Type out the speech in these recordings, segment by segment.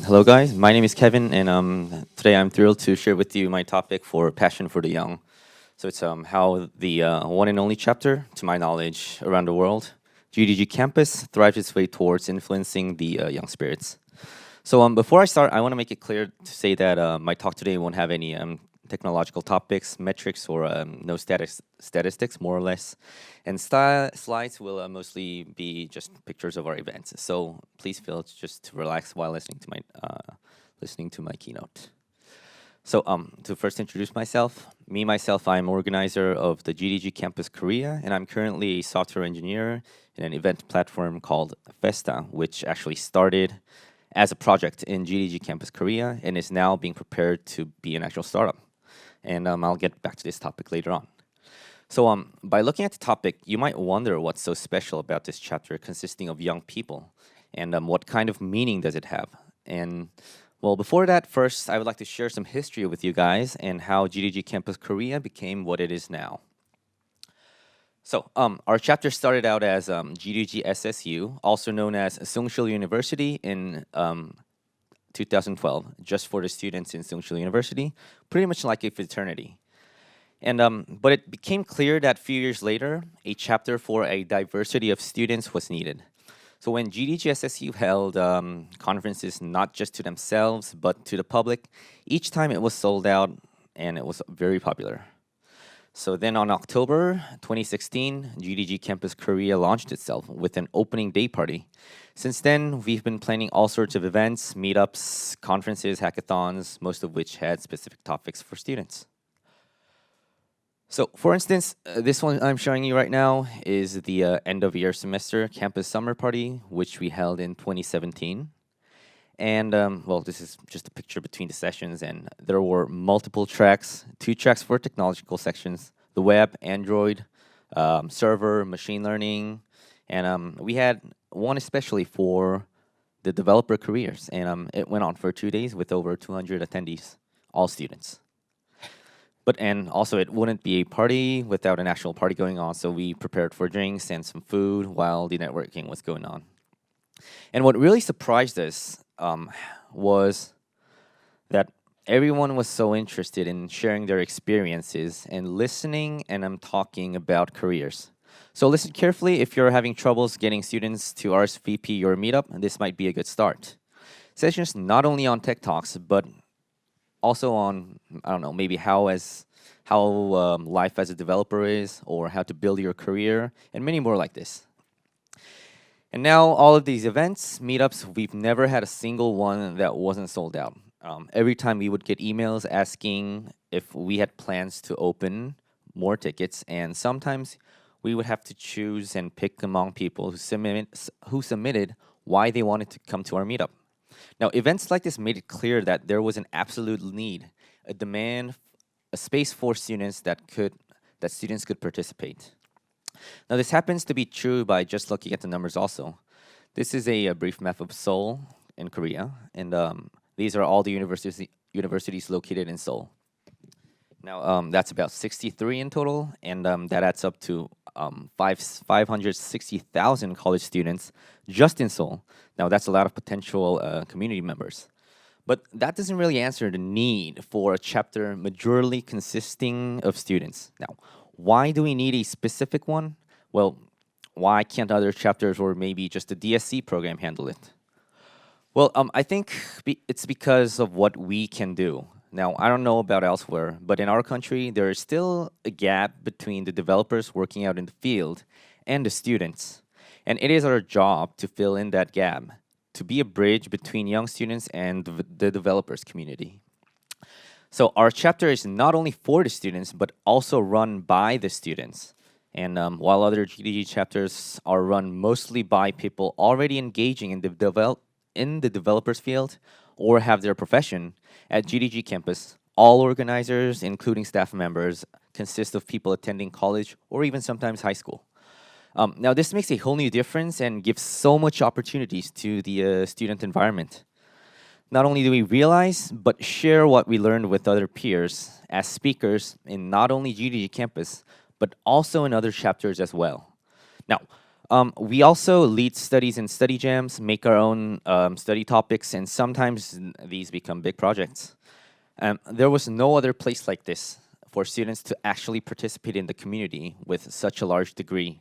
Hello, guys. My name is Kevin, and today I'm thrilled to share with you my topic for Passion for the Young. So it's how the one and only chapter, to my knowledge, around the world, GDG campus thrives its way towards influencing the young spirits. So before I start, I want to make it clear to say that my talk today won't have any technological topics, metrics, or no statistics, more or less. And slides will mostly be just pictures of our events. So please feel just to relax while listening to my keynote. So to first introduce myself, I'm organizer of the GDG Campus Korea, and I'm currently a software engineer in an event platform called Festa, which actually started as a project in GDG Campus Korea and is now being prepared to be an actual startup. And I'll get back to this topic later on. So by looking at the topic, you might wonder what's so special about this chapter consisting of young people, and what kind of meaning does it have? And well, before that, first, I would like to share some history with you guys and how GDG Campus Korea became what it is now. So, our chapter started out as GDG SSU, also known as Sungshil University, in 2012, just for the students in Sungshil University, pretty much like a fraternity. And but it became clear that a few years later, a chapter for a diversity of students was needed. So when GDG SSU held conferences not just to themselves but to the public, each time it was sold out and it was very popular. So then on October 2016, GDG Campus Korea launched itself with an opening day party. Since then, we've been planning all sorts of events, meetups, conferences, hackathons, most of which had specific topics for students. So, for instance, this one I'm showing you right now is the end of year semester campus summer party, which we held in 2017. And well, this is just a picture between the sessions, and there were multiple tracks, 2 tracks for technological sections, the web, Android, server, machine learning, and we had one especially for the developer careers, and it went on for 2 days with over 200 attendees, all students. And also it wouldn't be a party without an actual party going on, so we prepared for drinks and some food while the networking was going on. And what really surprised us was that everyone was so interested in sharing their experiences and listening, and I'm talking about careers. So listen carefully. If you're having troubles getting students to RSVP your meetup, this might be a good start. Sessions not only on tech talks, but also on, I don't know, maybe how life as a developer is, or how to build your career, and many more like this. And now all of these events, meetups, we've never had a single one that wasn't sold out. Every time we would get emails asking if we had plans to open more tickets, and sometimes we would have to choose and pick among people who submitted why they wanted to come to our meetup. Now, events like this made it clear that there was an absolute need, a demand, a space for students that students could participate. Now, this happens to be true by just looking at the numbers also. This is a brief map of Seoul in Korea, and these are all the universities located in Seoul. Now, that's about 63 in total, and that adds up to 560,000 college students just in Seoul. Now, that's a lot of potential community members. But that doesn't really answer the need for a chapter majorly consisting of students. Now, why do we need a specific one? Well, why can't other chapters or maybe just the DSC program handle it? Well, I think it's because of what we can do. Now, I don't know about elsewhere, but in our country, there is still a gap between the developers working out in the field and the students. And it is our job to fill in that gap, to be a bridge between young students and the developers community. So our chapter is not only for the students, but also run by the students. And while other GDG chapters are run mostly by people already engaging in the developers field or have their profession, at GDG campus, all organizers, including staff members, consist of people attending college or even sometimes high school. Now, this makes a whole new difference and gives so much opportunities to the student environment. Not only do we realize, but share what we learned with other peers as speakers in not only GDG campus, but also in other chapters as well. Now, We also lead studies in study jams, make our own study topics, and sometimes these become big projects. There was no other place like this for students to actually participate in the community with such a large degree.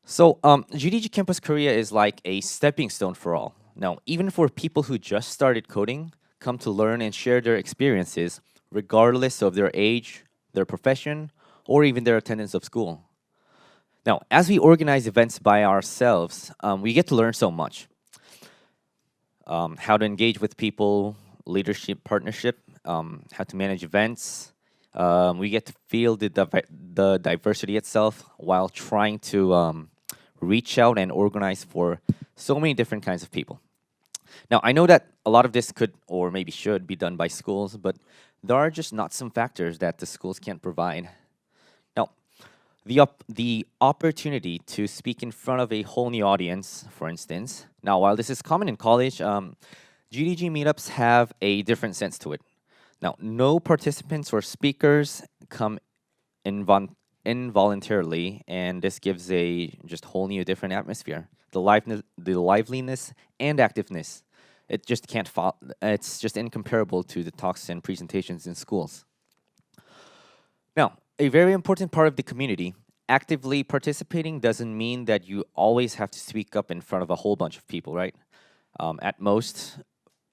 So, GDG Campus Korea is like a stepping stone for all. Now, even for people who just started coding, come to learn and share their experiences, regardless of their age, their profession, or even their attendance of school. Now, as we organize events by ourselves, we get to learn so much. How to engage with people, leadership, partnership, how to manage events. We get to feel the diversity itself while trying to reach out and organize for so many different kinds of people. Now, I know that a lot of this could or maybe should be done by schools, but there are just not some factors that the schools can't provide. Now, the opportunity to speak in front of a whole new audience, for instance. Now, while this is common in college, GDG meetups have a different sense to it. Now, no participants or speakers come involuntarily, and this gives a just whole new different atmosphere. The liveliness and activeness. It just can't follow. It's just incomparable to the talks and presentations in schools. Now, a very important part of the community, actively participating doesn't mean that you always have to speak up in front of a whole bunch of people, right? At most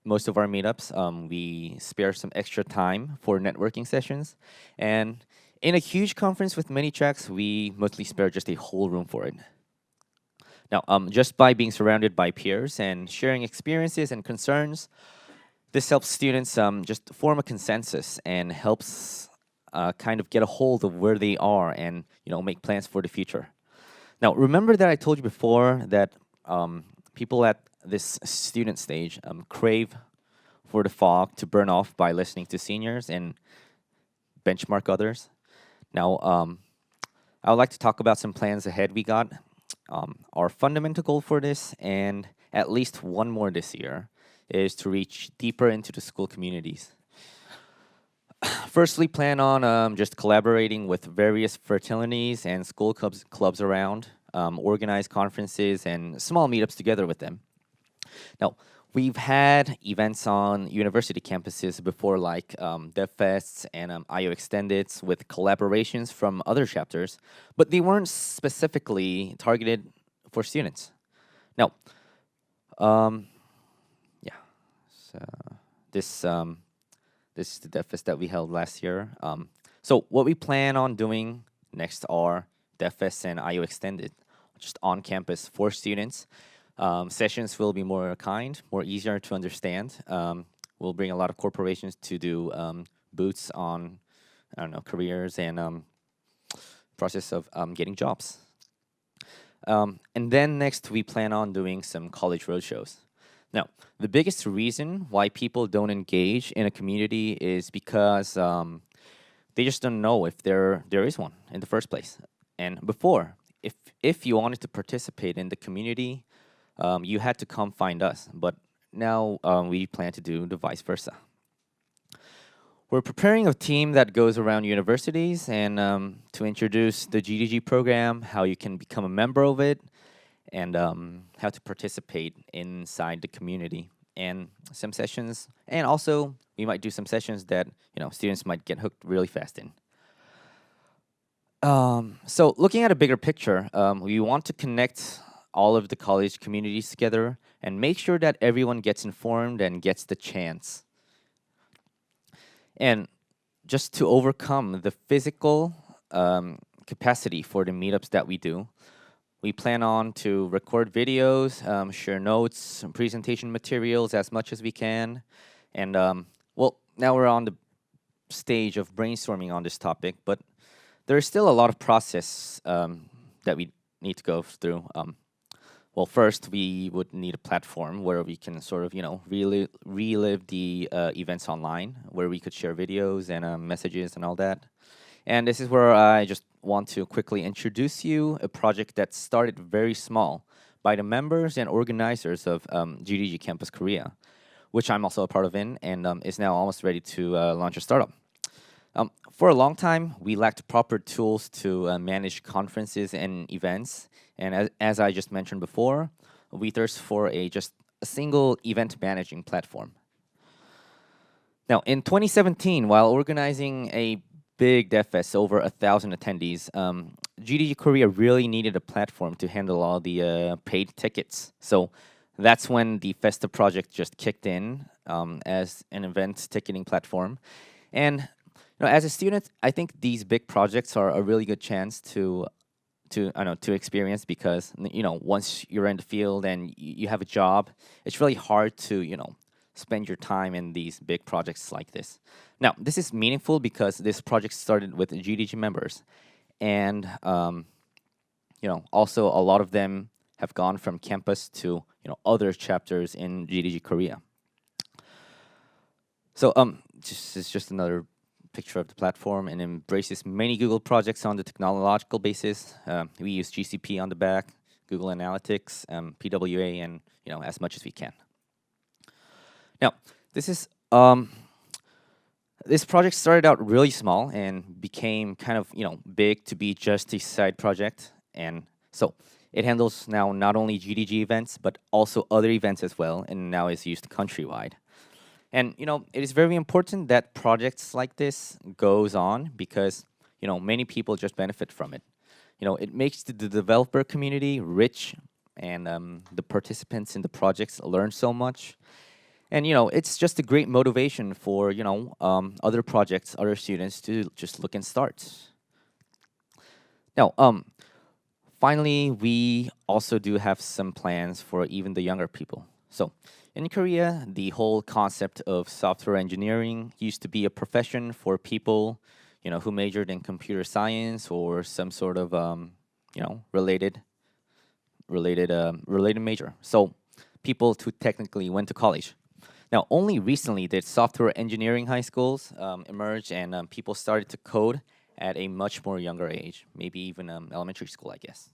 of our meetups, we spare some extra time for networking sessions. And in a huge conference with many tracks, we mostly spare just a whole room for it. Now, just by being surrounded by peers and sharing experiences and concerns, this helps students just form a consensus and helps kind of get a hold of where they are and make plans for the future. Now, remember that I told you before that people at this student stage crave for the fog to burn off by listening to seniors and benchmark others. Now, I would like to talk about some plans ahead we got. Our fundamental goal for this, and at least one more this year, is to reach deeper into the school communities. Firstly, plan on just collaborating with various fraternities and school clubs around, organize conferences and small meetups together with them. Now, we've had events on university campuses before, like Dev Fests and IO Extendeds with collaborations from other chapters, but they weren't specifically targeted for students. Now, yeah, so this is the Dev Fest that we held last year. So what we plan on doing next are Dev Fests and IO Extended, just on campus for students. Sessions will be more kind, more easier to understand. We'll bring a lot of corporations to do booths on, I don't know, careers and process of getting jobs. And then next, we plan on doing some college roadshows. Now, the biggest reason why people don't engage in a community is because they just don't know if there is one in the first place. And before, if you wanted to participate in the community, you had to come find us, but now we plan to do the vice versa. We're preparing a team that goes around universities and to introduce the GDG program, how you can become a member of it, and how to participate inside the community. And some sessions, and also we might do some sessions that students might get hooked really fast in. So looking at a bigger picture, we want to connect all of the college communities together and make sure that everyone gets informed and gets the chance. And just to overcome the physical capacity for the meetups that we do, we plan on to record videos, share notes, presentation materials as much as we can. And well, now we're on the stage of brainstorming on this topic, but there's still a lot of process that we need to go through. Well, first, we would need a platform where we can sort of, relive the events online, where we could share videos and messages and all that. And this is where I just want to quickly introduce you a project that started very small by the members and organizers of GDG Campus Korea, which I'm also a part of and is now almost ready to launch a startup. For a long time, we lacked proper tools to manage conferences and events, And as I just mentioned before, we thirst for just a single event managing platform. Now, in 2017, while organizing a big DevFest, over 1,000 attendees, GDG Korea really needed a platform to handle all the paid tickets. So that's when the Festa project just kicked in as an event ticketing platform. And as a student, I think these big projects are a really good chance to experience, because once you're in the field and you have a job, it's really hard to spend your time in these big projects like this. Now, this is meaningful because this project started with GDG members, and also a lot of them have gone from campus to other chapters in GDG Korea. So this is just another picture of the platform, and embraces many Google projects on the technological basis. We use GCP on the back, Google Analytics, PWA, and as much as we can. Now, this project started out really small and became kind of big to be just a side project, and so it handles now not only GDG events but also other events as well, and now is used countrywide. And it is very important that projects like this goes on, because many people just benefit from it. It makes the developer community rich, and the participants in the projects learn so much. And it's just a great motivation for other projects, other students to just look and start. Now, finally, we also do have some plans for even the younger people. So in Korea, the whole concept of software engineering used to be a profession for people, who majored in computer science or some sort of, related major. So people who technically went to college. Now, only recently did software engineering high schools emerge, and people started to code at a much more younger age, maybe even elementary school, I guess.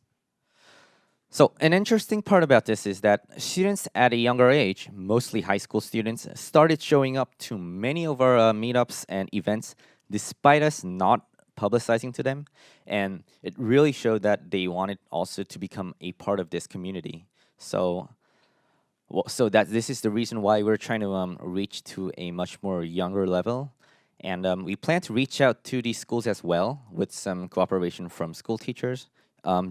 So an interesting part about this is that students at a younger age, mostly high school students, started showing up to many of our meetups and events despite us not publicizing to them. And it really showed that they wanted also to become a part of this community. So that this is the reason why we're trying to reach to a much more younger level. And we plan to reach out to these schools as well with some cooperation from school teachers,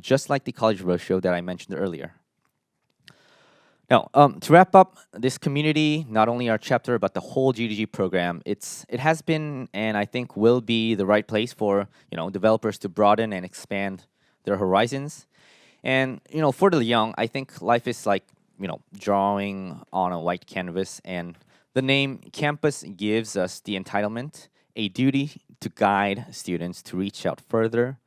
just like the College Roadshow that I mentioned earlier. Now, to wrap up, this community, not only our chapter, but the whole GDG program, it has been, and I think will be, the right place for developers to broaden and expand their horizons. And for the young, I think life is like drawing on a white canvas, and the name campus gives us the entitlement, a duty to guide students to reach out further,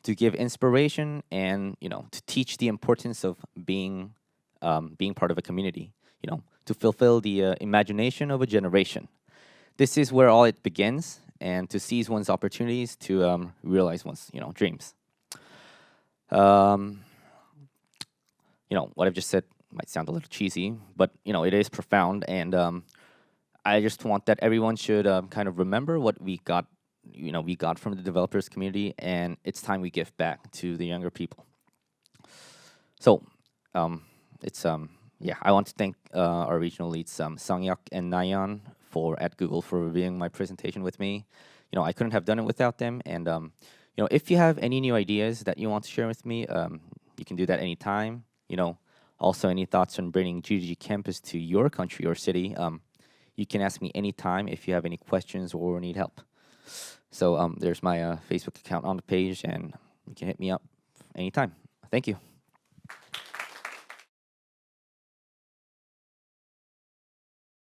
to give inspiration, and to teach the importance of being part of a community. To fulfill the imagination of a generation. This is where all it begins, and to seize one's opportunities to realize one's dreams. What I've just said might sound a little cheesy, but it is profound, and I just want that everyone should kind of remember what we got from the developers community, and it's time we give back to the younger people. So I want to thank our regional leads Sangyak and Nayan at Google for reviewing my presentation with me. I couldn't have done it without them, and if you have any new ideas that you want to share with me, you can do that anytime. Also, any thoughts on bringing GDG campus to your country or city, you can ask me anytime if you have any questions or need help. So there's my Facebook account on the page, and you can hit me up anytime. Thank you.